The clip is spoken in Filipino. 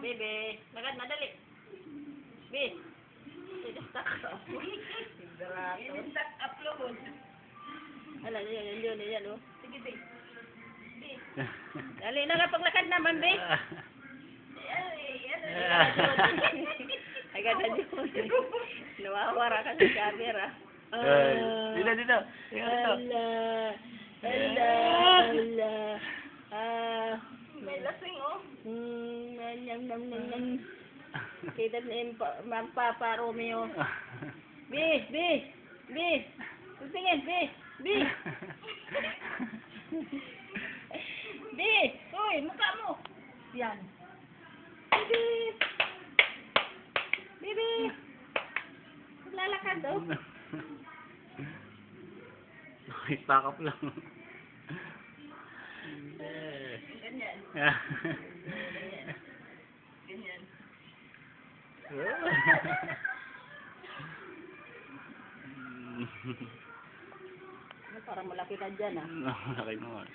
Bebe, lagad madali. Be. Stack up. Stack upload. Ala, yan, oh. Sige, be. Dali na nga paglakad naman, be. Agad na dito. Nawawara ka sa camera. Dito. May lasing, oh. Kita ni Papa Romeo. Bi. Tingin, Bi. Bi, uy, mukha mo. Yan. Bibi. Lalakad, oh. Pack up lang. Ganyan. Parang malaki ka dyan, ah. Malaki naman.